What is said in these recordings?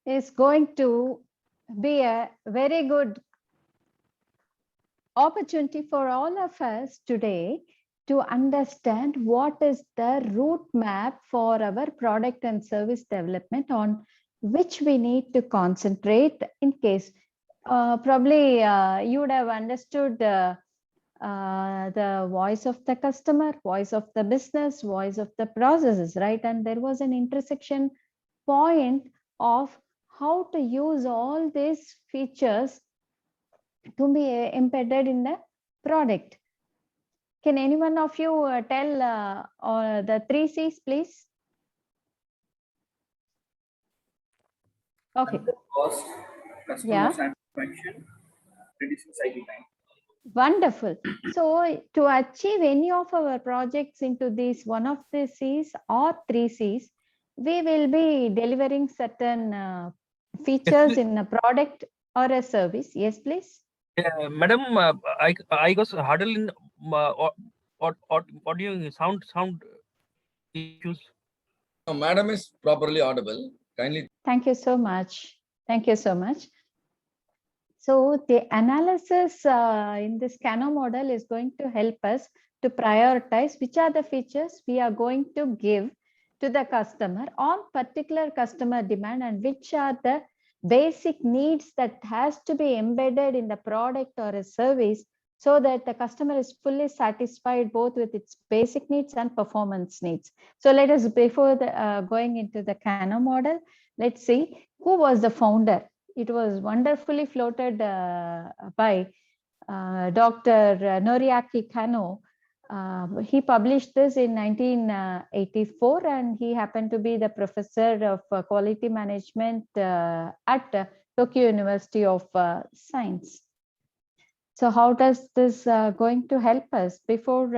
is going to be a very good opportunity for all of us today to understand what is the route map for our product and service development on which we need to concentrate in case probably you would have understood the voice of the customer, voice of the business, voice of the processes, right? And there was an intersection point of how to use all these features to be embedded in the product. Can any one of you tell the 3 C's, please? Okay. Cost, customer satisfaction, reducing cycle time. Wonderful. So to achieve any of our projects into these one of the C's or 3 C's, we will be delivering certain features in a product or a service. Yes, please. Madam, I got hurdle in audio sound issues. No, madam is properly audible. Kindly. Thank you so much. Thank you so much. So the analysis in this Kano model is going to help us to prioritize which are the features we are going to give to the customer on particular customer demand and which are the basic needs that has to be embedded in the product or a service so that the customer is fully satisfied both with its basic needs and performance needs. So let us, before going into the Kano model, let's see who was the founder. It was wonderfully floated by Dr. Noriaki Kano. He published this in 1984 and he happened to be the professor of quality management at Tokyo University of Science. So how does this going to help us before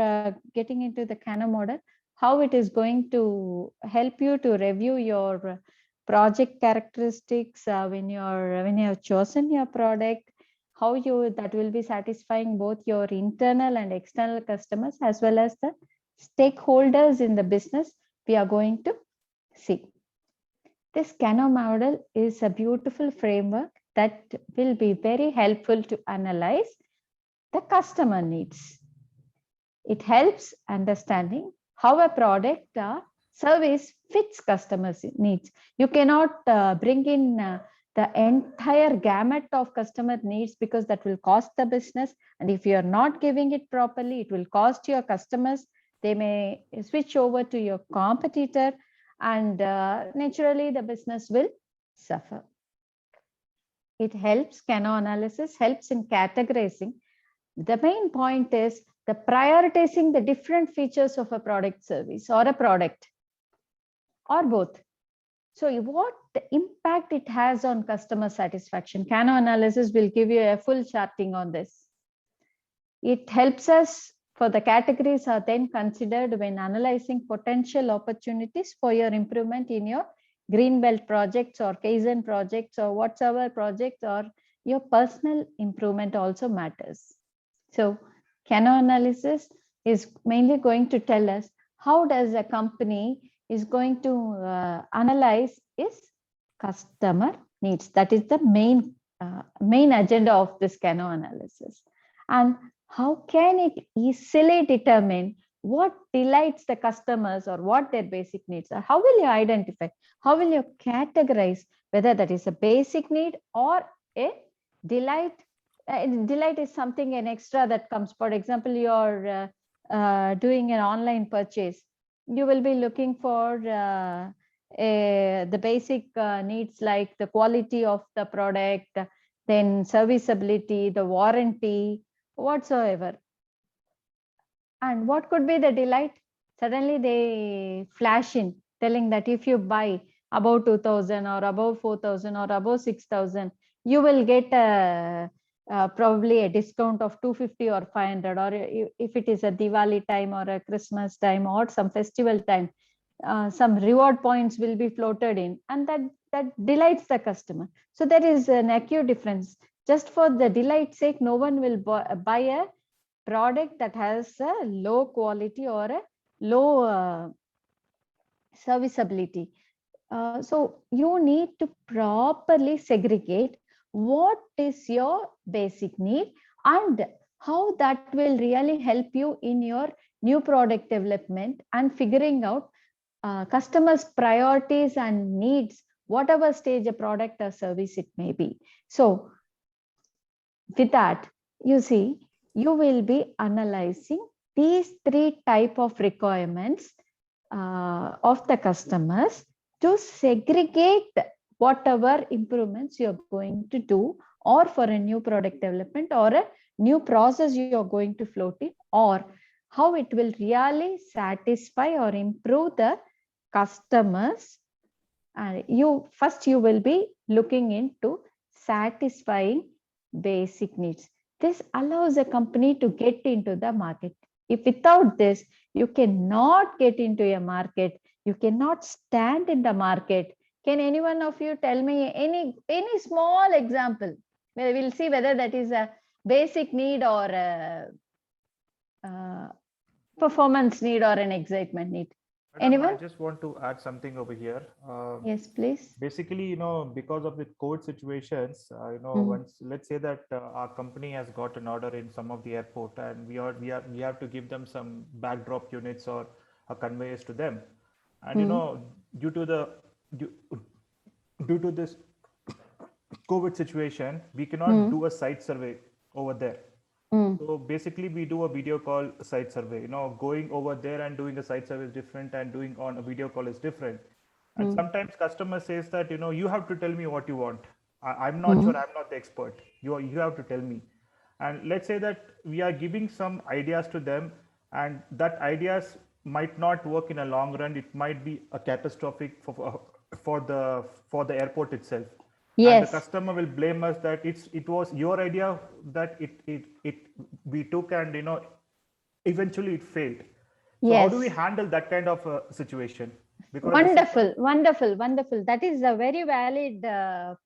getting into the Kano model? How it is going to help you to review your project characteristics when you have chosen your product, how that will be satisfying both your internal and external customers as well as the stakeholders in the business we are going to see. This Kano model is a beautiful framework that will be very helpful to analyze the customer needs. It helps understanding how a product or service fits customers' needs. You cannot bring in the entire gamut of customer needs because that will cost the business. And if you are not giving it properly, it will cost your customers. They may switch over to your competitor and naturally the business will suffer. It helps, Kano analysis helps in categorizing. The main point is the prioritizing the different features of a product service or a product or both. So what the impact it has on customer satisfaction. Kano analysis will give you a full charting on this. It helps us for the categories are then considered when analyzing potential opportunities for your improvement in your Greenbelt projects or Kaizen projects or whatsoever projects, or your personal improvement also matters. So Kano analysis is mainly going to tell us how does a company is going to analyze its customer needs. That is the main agenda of this Kano analysis. And how can it easily determine what delights the customers or what their basic needs are? How will you identify? How will you categorize whether that is a basic need or a delight? Delight is something an extra that comes. For example, you're doing an online purchase. You will be looking for the basic needs like the quality of the product, then serviceability, the warranty, whatsoever. And what could be the delight? Suddenly they flash in telling that if you buy above 2,000 or above 4,000 or above 6,000, you will get probably a discount of 250 or 500, or if it is a Diwali time or a Christmas time or some festival time, some reward points will be floated in, and that delights the customer. So there is an acute difference. Just for the delight's sake, no one will buy a product that has a low quality or a low serviceability. So you need to properly segregate what is your basic need and how that will really help you in your new product development and figuring out customers' priorities and needs, whatever stage a product or service it may be. So with that, you see, you will be analyzing these 3 type of requirements of the customers to segregate whatever improvements you're going to do, or for a new product development or a new process you're going to float in, or how it will really satisfy or improve the customers. And you will be looking into satisfying basic needs. This allows a company to get into the market. If without this, you cannot get into a market, you cannot stand in the market. Can any one of you tell me any small example? We'll see whether that is a basic need or a performance need or an excitement need. Madam, Anyone? I just want to add something over here. Yes, please. Basically, because of the COVID situations, once let's say that our company has got an order in some of the airport, and we have to give them some backdrop units or a conveyors to them, and due to this COVID situation, we cannot do a site survey over there. So basically, we do a video call site survey. Going over there and doing a site survey is different, and doing on a video call is different. And sometimes customer says that you have to tell me what you want. I'm not sure. I'm not the expert. You have to tell me. And let's say that we are giving some ideas to them, and that ideas might not work in a long run. It might be a catastrophic for the airport itself. Yes. And the customer will blame us that it was your idea that we took, and eventually it failed. So Yes. how do we handle that kind of situation? Because Wonderful. That is a very valid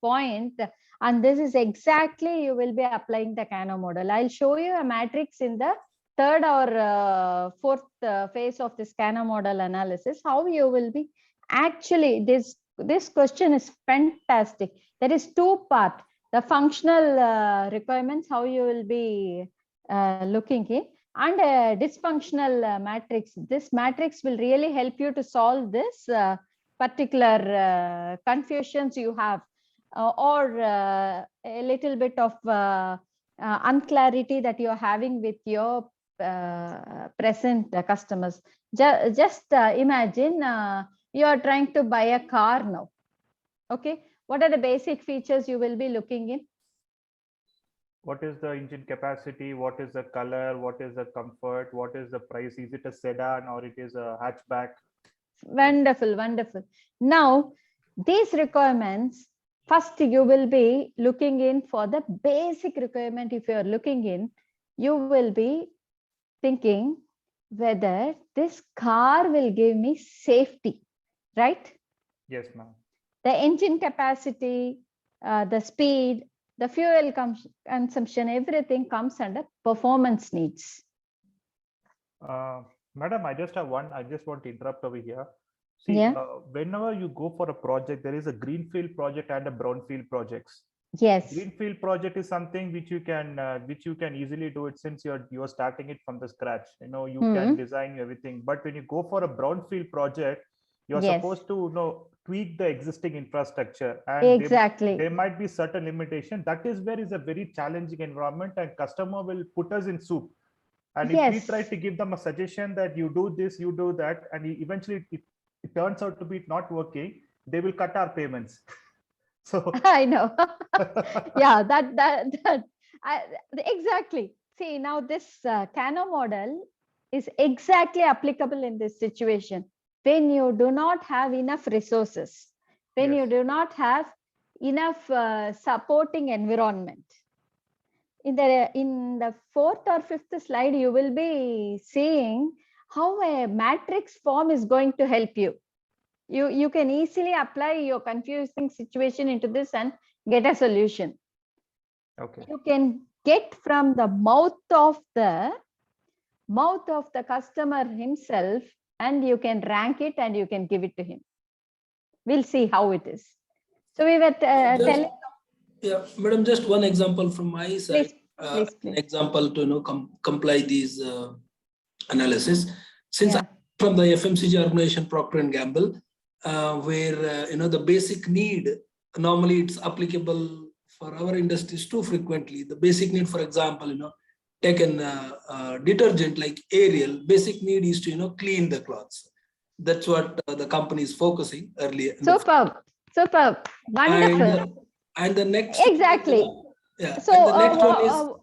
point. And this is exactly you will be applying the Kano model. I'll show you a matrix in the 3rd or 4th phase of this Kano model analysis, how you will be actually, this question is fantastic. There is 2 parts, the functional requirements, how you will be looking in, and a dysfunctional matrix. This matrix will really help you to solve this particular confusions you have, or a little bit of unclarity that you're having with your present customers. Just imagine you are trying to buy a car now. Okay, what are the basic features you will be looking in? What is the engine capacity? What is the color? What is the comfort? What is the price? Is it a sedan or it is a hatchback? Wonderful. Now, these requirements, first you will be looking in for the basic requirement. If you are looking in, you will be thinking whether this car will give me safety, right? Yes, ma'am. The engine capacity, the speed, the fuel consumption, everything comes under performance needs. Madam, I just want to interrupt over here. See, whenever you go for a project, there is a greenfield project and a brownfield projects. Yes. Greenfield project is something which you can easily do it, since you're starting it from the scratch. You can design everything. But when you go for a brownfield project, you're supposed to tweak the existing infrastructure, and there might be certain limitation. That is where is a very challenging environment, and customer will put us in soup. And if we try to give them a suggestion that you do this, you do that, and eventually it turns out to be not working, they will cut our payments. So I know. Yeah, exactly. See, now this Kano model is exactly applicable in this situation. When you do not have enough resources, when you do not have enough supporting environment. In the 4th or 5th slide, you will be seeing how a matrix form is going to help you. You can easily apply your confusing situation into this and get a solution. Okay. You can get from the mouth of the customer himself, and you can rank it and you can give it to him. we'll see how it is. So we were telling. Yeah, madam, just one example from my side. Please. An example to comply these analysis. Since I'm from the FMCG organization Procter and Gamble, where the basic need, normally it's applicable for our industries too frequently. The basic need, for example, take an detergent like Ariel. Basic need is to clean the clothes. That's what the company is focusing earlier. Superb, wonderful. And the next exactly. So the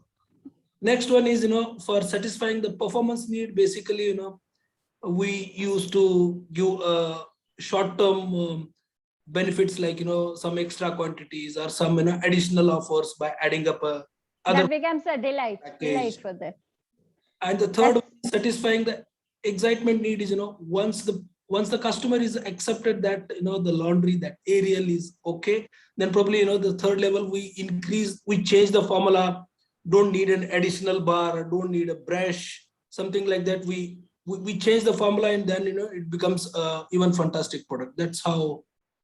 next one is for satisfying the performance need. Basically, we used to give short-term benefits like some extra quantities or some additional offers by adding up other. That becomes a delight for them. And the third one, satisfying the excitement need is once the customer is accepted that the laundry, that Ariel is okay, then probably the third level we change the formula. Don't need an additional bar, or don't need a brush, something like that. We change the formula, and then it becomes even fantastic product. That's how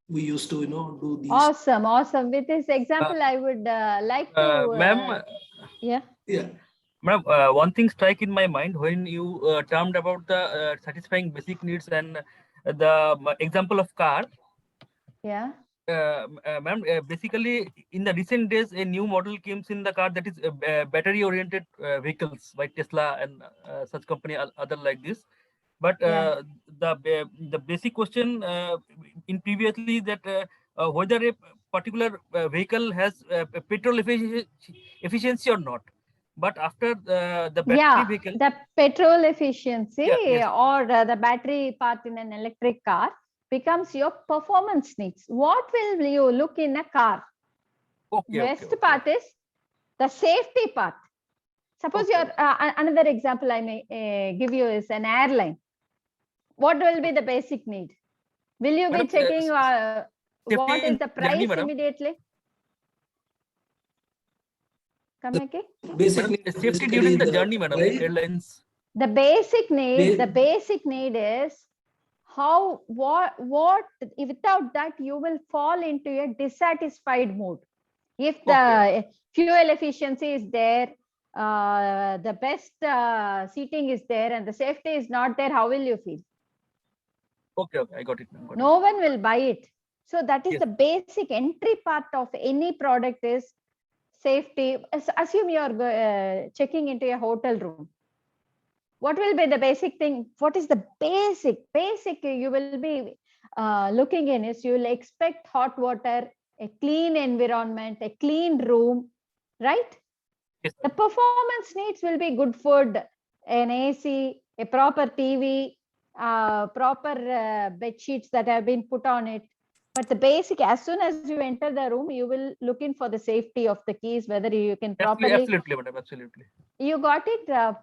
we used to do these. Awesome. With this example, I would like to. Ma'am. Yeah. Ma'am, one thing strike in my mind when you termed about the satisfying basic needs and the example of car. Yeah. Ma'am, basically in the recent days, a new model came in the car that is battery-oriented vehicles by Tesla and such company, other like this. But the basic question in previously that whether a particular vehicle has petrol efficiency or not. But after the battery vehicle, the petrol efficiency or the battery part in an electric car becomes your performance needs. What will you look in a car? Next part is the safety part. Suppose you're another example I may give you is an airline. What will be the basic need? Will you be checking what is the price immediately? Come again. Safety during the journey, madam. Airlines. The basic need is what without that you will fall into a dissatisfied mood. If the fuel efficiency is there, the best seating is there, and the safety is not there, how will you feel? Okay, I got it. No one will buy it. So that is the basic entry part of any product is safety. Assume you are checking into a hotel room. What will be the basic thing? What is the basic you will be looking in is you will expect hot water, a clean environment, a clean room, right? Yes. The performance needs will be good food, an AC, a proper TV, proper bed sheets that have been put on it. But the basic, as soon as you enter the room, you will look in for the safety of the keys, whether you can properly. Absolutely, madam. Absolutely. You got it.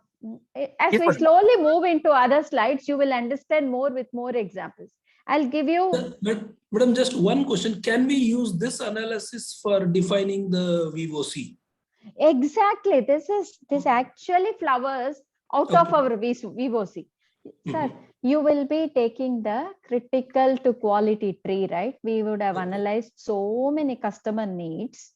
As we slowly move into other slides, you will understand more with more examples. I'll give you. Madam, just one question. Can we use this analysis for defining the VOC? Exactly. This actually flowers out of our VOC. Sir, you will be taking the critical to quality tree, right? We would have analyzed so many customer needs.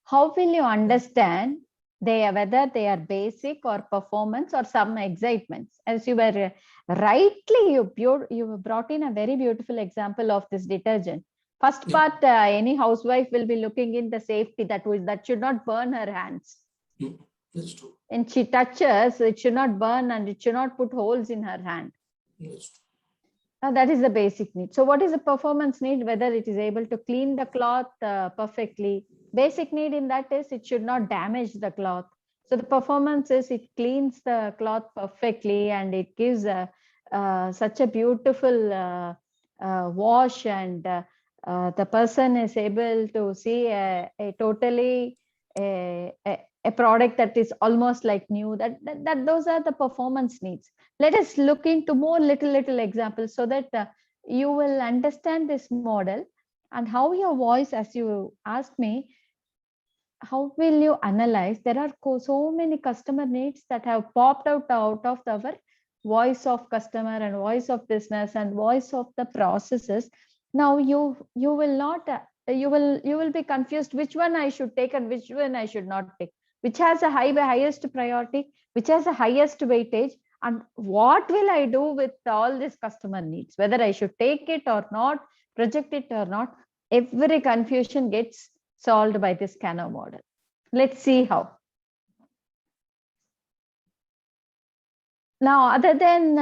How will you understand whether they are basic or performance or some excitements? As you were rightly, you brought in a very beautiful example of this detergent. First part, any housewife will be looking in the safety that should not burn her hands. That's true. And she touches, it should not burn and it should not put holes in her hand. Now that is the basic need. So what is the performance need? Whether it is able to clean the cloth perfectly. Basic need in that is it should not damage the cloth. So the performance is it cleans the cloth perfectly and it gives such a beautiful wash, and the person is able to see a totally a product that is almost like new. That those are the performance needs. Let us look into more little examples so that you will understand this model and how your voice, as you asked me, how will you analyze? There are so many customer needs that have popped out of our voice of customer and voice of business and voice of the processes. Now you will not you will be confused which one I should take and which one I should not take, which has a highest priority, which has a highest weightage, and what will I do with all this customer needs, whether I should take it or not, project it or not. Every confusion gets solved by this Kano model. Let's see how. Now, other than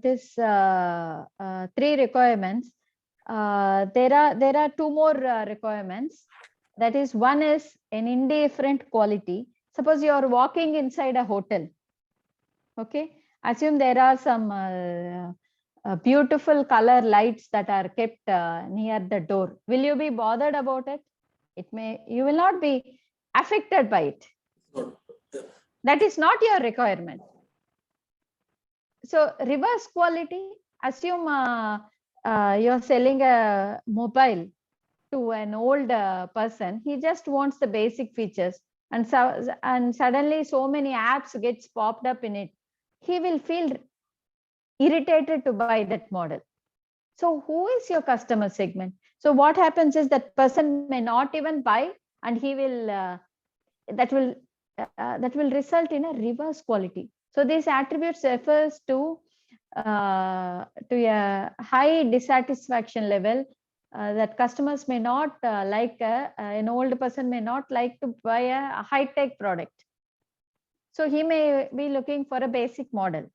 this 3 requirements, there are 2 more requirements. That is, one is an indifferent quality. Suppose you are walking inside a hotel. Okay, assume there are some beautiful color lights that are kept near the door. Will you be bothered about it? You will not be affected by it. That is not your requirement. So reverse quality, assume you're selling a mobile to an old person. He just wants the basic features, and suddenly so many apps gets popped up in it. He will feel irritated to buy that model. So who is your customer segment? So what happens is that person may not even buy, and he will that will result in a reverse quality. So these attributes refers to a high dissatisfaction level, that customers may not like an old person may not like to buy a high-tech product. So he may be looking for a basic model.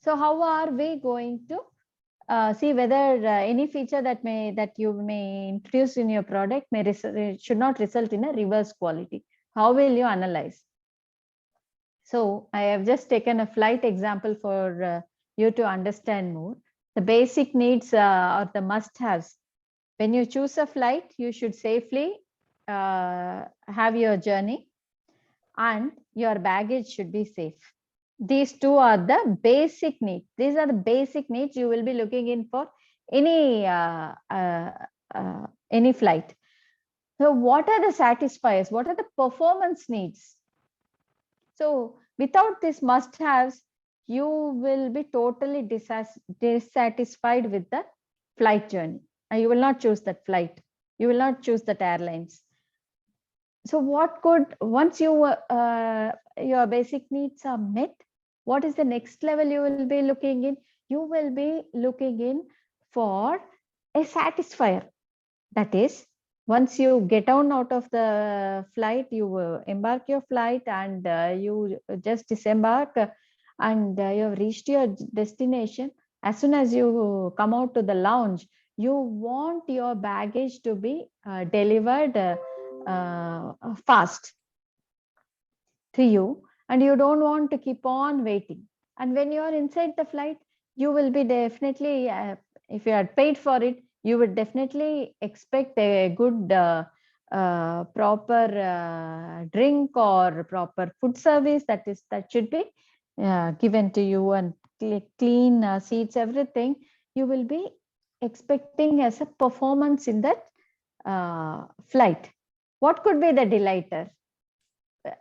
So how are we going to see whether any feature that you may introduce in your product should not result in a reverse quality? How will you analyze? So I have just taken a flight example for you to understand more. The basic needs or the must-haves. When you choose a flight, you should safely have your journey, and your baggage should be safe. These 2 are the basic needs. These are the basic needs you will be looking in for any flight. So what are the satisfiers? What are the performance needs? So without this must-haves, you will be totally dissatisfied with the flight journey. And you will not choose that flight. You will not choose that airlines. So once your basic needs are met, what is the next level you will be looking in? You will be looking in for a satisfier. That is, once you get down out of the flight, you embark your flight, and you just disembark, and you have reached your destination. As soon as you come out to the lounge, you want your baggage to be delivered fast to you, and you don't want to keep on waiting. And when you are inside the flight, you will be definitely, if you had paid for it, you would definitely expect a good proper drink or proper food service that should be given to you, and clean seats, everything you will be expecting as a performance in that flight. What could be the delighter?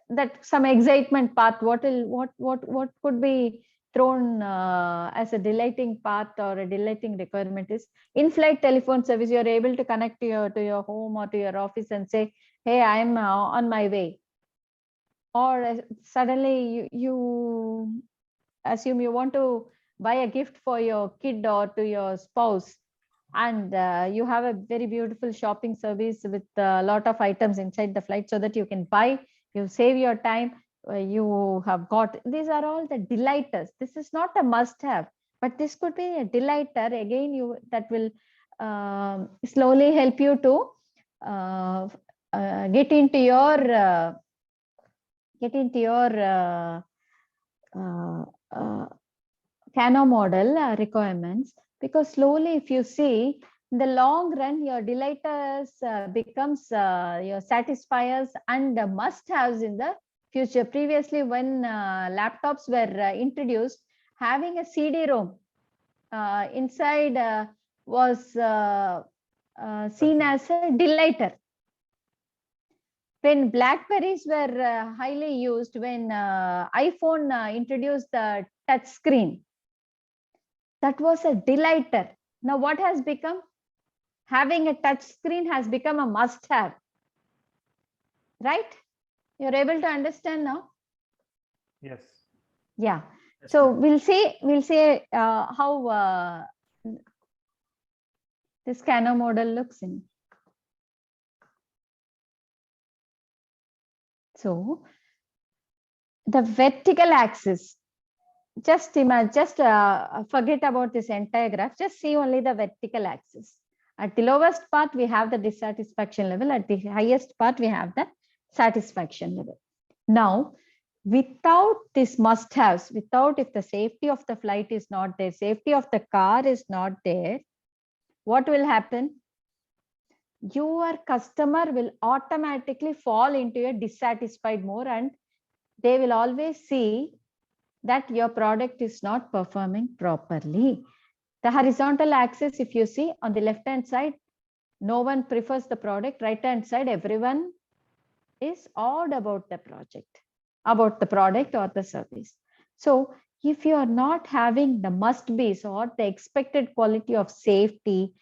That some excitement path. What could be thrown as a delighting path or a delighting requirement is in-flight telephone service. You are able to connect to your home or to your office and say, hey, I'm on my way. Or suddenly you assume you want to buy a gift for your kid or to your spouse, and you have a very beautiful shopping service with a lot of items inside the flight, so that you can buy, you save your time, you have got, these are all the delighters. This is not a must-have, but this could be a delighter. Again, that will slowly help you to get into your Kano model requirements, because slowly, if you see, in the long run, your delighters becomes your satisfiers and must-haves in the future. Previously, when laptops were introduced, having a CD-ROM inside was seen as a delighter. When Blackberries were highly used, when iPhone introduced the touch screen, that was a delighter. Now what has become? having a touch screen has become a must-have, right? You're able to understand now? Yes. Yeah. Yes, So ma'am. we'll see how this Kano model looks in. So the vertical axis, just imagine, just forget about this entire graph, just see only the vertical axis. At the lowest part, we have the dissatisfaction level. At the highest part, we have the satisfaction level. Now, without this must-haves, without, if the safety of the flight is not there, safety of the car is not there, what will happen? Your customer will automatically fall into a dissatisfied mode, and they will always see that your product is not performing properly. The horizontal axis, if you see on the left hand side, no one prefers the product. Right hand side, everyone is odd about the project, about the product or the service. So if you are not having the must-be's or the expected quality of safety,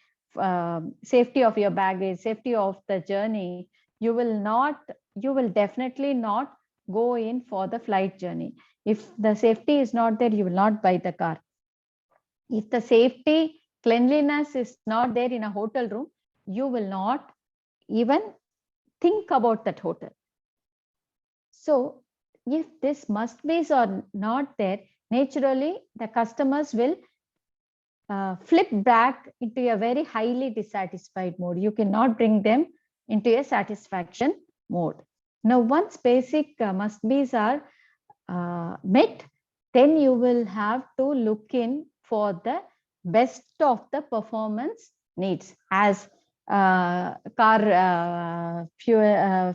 safety of your baggage, safety of the journey, you will definitely not go in for the flight journey. If the safety is not there, you will not buy the car. If the safety, cleanliness is not there in a hotel room, you will not even think about that hotel. So if this must-be's are not there, naturally the customers will flip back into a very highly dissatisfied mode. You cannot bring them into a satisfaction mode. Now, once basic must-be's are met, then you will have to look in for the best of the performance needs, as car fuel,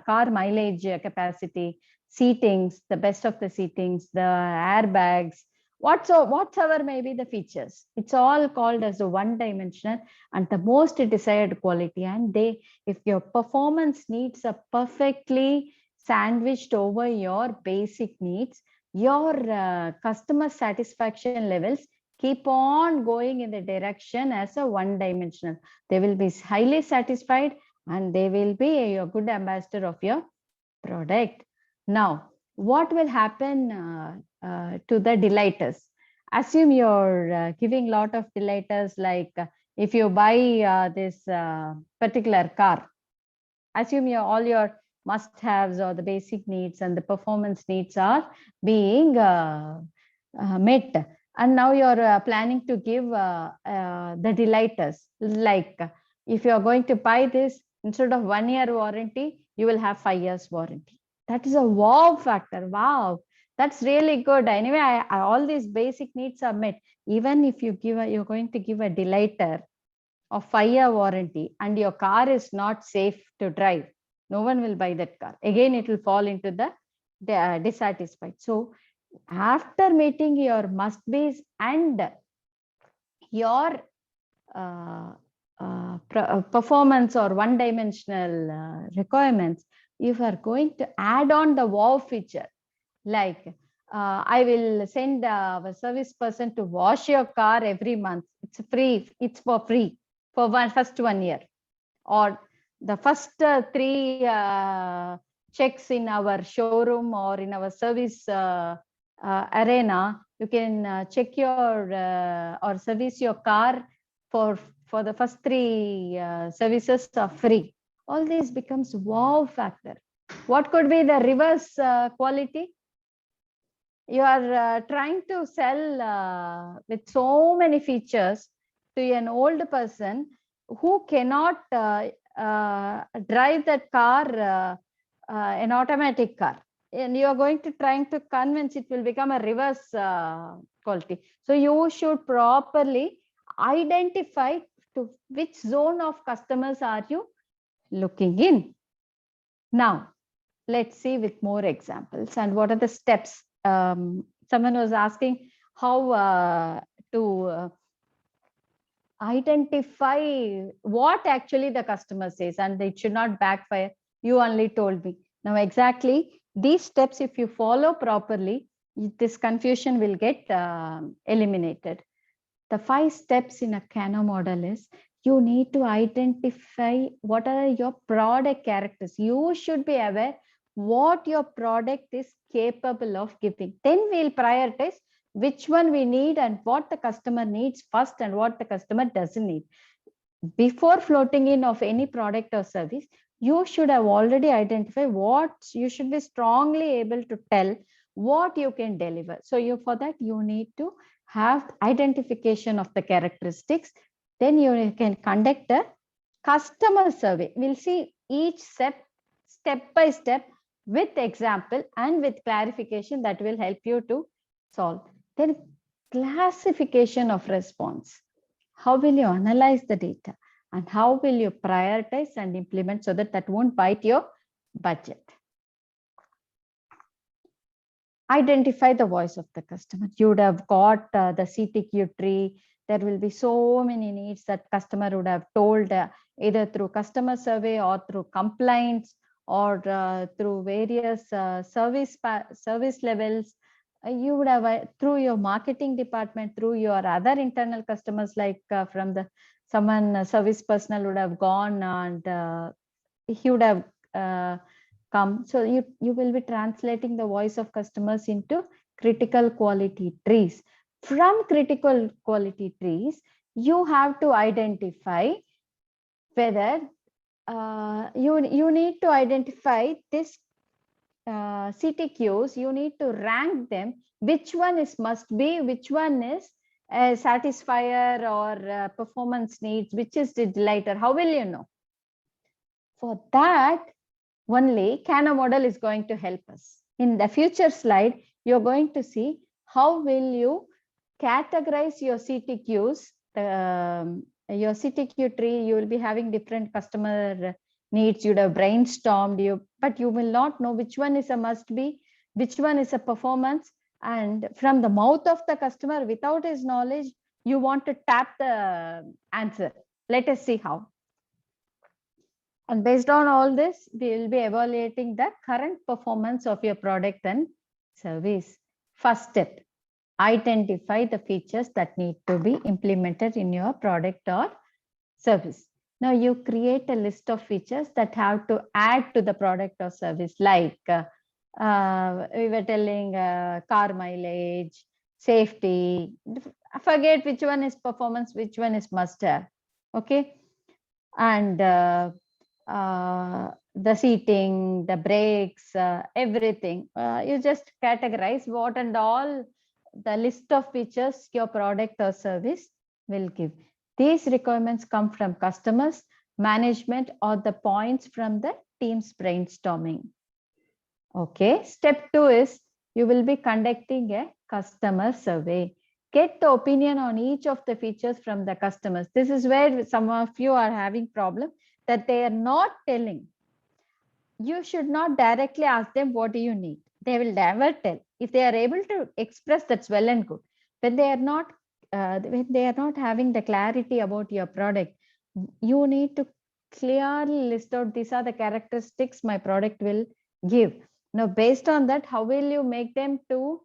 car mileage capacity, seatings, the best of the seatings, the airbags, whatsoever may be the features. It's all called as a one-dimensional and the most desired quality. And if your performance needs are perfectly sandwiched over your basic needs, your customer satisfaction levels keep on going in the direction as a one-dimensional. They will be highly satisfied and they will be a good ambassador of your product. Now, what will happen to the delighters? Assume you're giving a lot of delighters, like if you buy this particular car, assume all your must-haves or the basic needs and the performance needs are being met. And now you're planning to give the delighters, like if you're going to buy this, instead of 1 year warranty, you will have 5 years warranty. That is a wow factor. Wow, that's really good. Anyway, all these basic needs are met. Even if you're going to give a delighter of 5-year warranty and your car is not safe to drive, no one will buy that car. Again, it will fall into the dissatisfied. So after meeting your must-be's and your performance or one-dimensional requirements, if you are going to add on the wow feature, like I will send a service person to wash your car every month. It's free. It's for free for first 1 year, or the first 3 checks in our showroom or in our service arena, you can check your or service your car for the first 3 services are free. All these becomes wow factor. What could be the reverse quality? You are trying to sell with so many features to an old person who cannot drive that car, an automatic car, and you are going to trying to convince, it will become a reverse quality. So you should properly identify to which zone of customers are you looking in. Now, let's see with more examples and what are the steps. Someone was asking how to identify what actually the customer says, and it should not backfire. You only told me. Now, exactly these steps, if you follow properly, this confusion will get eliminated. The 5 steps in a Kano model is you need to identify what are your product characters. You should be aware what your product is capable of giving. Then we'll prioritize which one we need and what the customer needs first and what the customer doesn't need. Before floating in of any product or service, you should have already identified what you should be strongly able to tell what you can deliver. So for that, you need to have identification of the characteristics. Then you can conduct a customer survey. We'll see each step by step with example and with clarification that will help you to solve. Then classification of response. How will you analyze the data and how will you prioritize and implement so that that won't bite your budget? Identify the voice of the customer. You would have got the CTQ tree. There will be so many needs that customer would have told either through customer survey or through complaints or through various service levels. You would have through your marketing department, through your other internal customers, like from the service personnel would have gone and he would have come. So you will be translating the voice of customers into critical quality trees. From critical quality trees, you have to identify whether you need to identify this CTQs, you need to rank them, which one is must be, which one is a satisfier or performance needs, which is the delighter. How will you know? For that, only Kano model is going to help us. In the future slide, you're going to see how will you categorize your CTQs, your CTQ tree. You will be having different customer needs. You'd have brainstormed, but you will not know which one is a must be, which one is a performance. And from the mouth of the customer, without his knowledge, you want to tap the answer. Let us see how. And based on all this, we will be evaluating the current performance of your product and service. First step, identify the features that need to be implemented in your product or service. Now you create a list of features that have to add to the product or service, like we were telling car mileage, safety. Forget which one is performance, which one is must have. Okay. And the seating, the brakes, everything. You just categorize what and all the list of features your product or service will give. These requirements come from customers, management, or the points from the team's brainstorming. Okay. Step 2 is you will be conducting a customer survey. Get the opinion on each of the features from the customers. This is where some of you are having problem that they are not telling. You should not directly ask them, what do you need? They will never tell. If they are able to express, that's well and good. When they are not having the clarity about your product, you need to clearly list out, these are the characteristics my product will give. Now, based on that, how will you make them to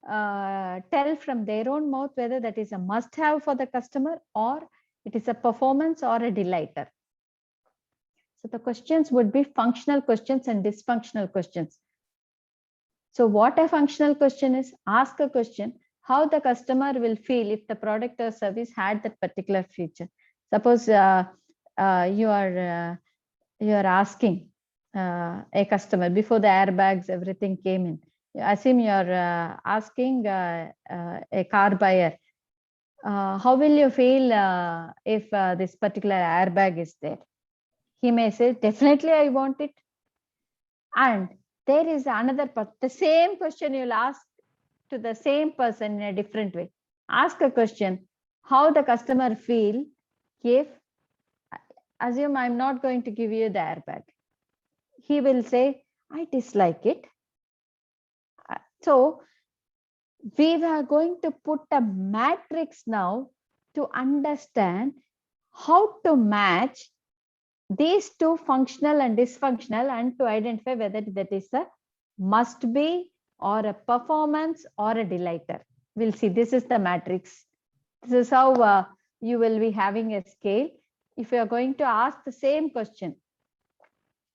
tell from their own mouth whether that is a must-have for the customer or it is a performance or a delighter? So the questions would be functional questions and dysfunctional questions. So what a functional question is, ask a question, how the customer will feel if the product or service had that particular feature. Suppose you are asking a customer before the airbags, everything came in. Assume you are asking a car buyer, how will you feel if this particular airbag is there? He may say, definitely I want it. And there is another part, the same question you'll ask to the same person in a different way. Ask a question, how the customer feel if, assume I'm not going to give you the airbag. He will say, I dislike it. So we are going to put a matrix now to understand how to match these two, functional and dysfunctional, and to identify whether that is a must be or a performance or a delighter. We'll see, this is the matrix. This is how you will be having a scale. if you are going to ask the same question,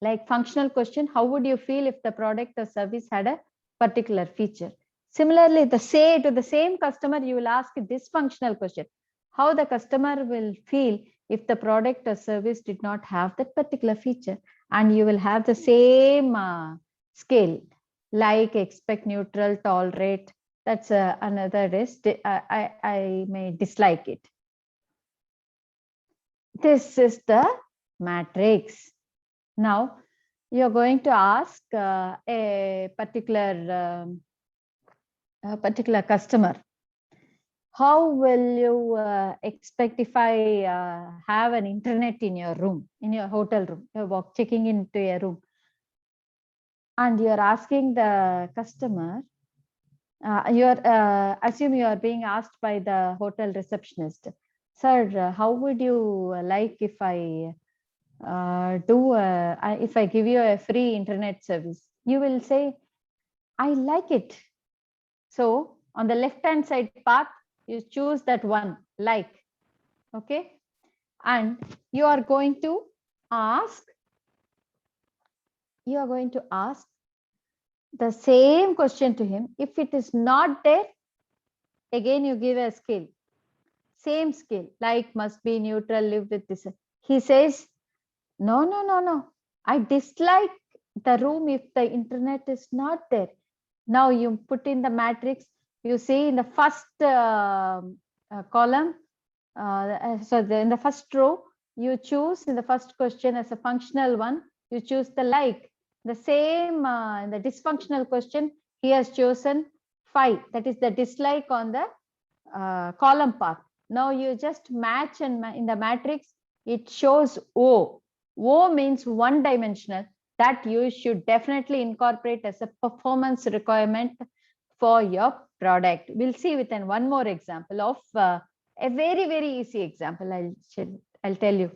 like functional question, how would you feel if the product or service had a particular feature? Similarly, to the same customer, you will ask this functional question, how the customer will feel if the product or service did not have that particular feature, and you will have the same scale, like, expect, neutral, tolerate. That's another list. I may dislike it. This is the matrix. Now you're going to ask a particular customer, how will you expect if I have an internet in your room, in your hotel room? You're checking into a room, and you're asking the customer, assume you are being asked by the hotel receptionist, sir, how would you like if I if I give you a free internet service? You will say, I like it. So on the left hand side path, you choose that one, like. Okay, and you are going to ask the same question to him. If it is not there, again you give a scale, same scale, like, must be, neutral, live with this. He says, no, I dislike the room if the internet is not there. Now you put in the matrix, you see in the first column, in the first row, you choose in the first question as a functional one, you choose the like. The same in the dysfunctional question, he has chosen 5, that is the dislike on the column path. Now you just match, and in the matrix it shows O. O means one dimensional, that you should definitely incorporate as a performance requirement for your product. We'll see with one more example of a very, very easy example. I'll tell you.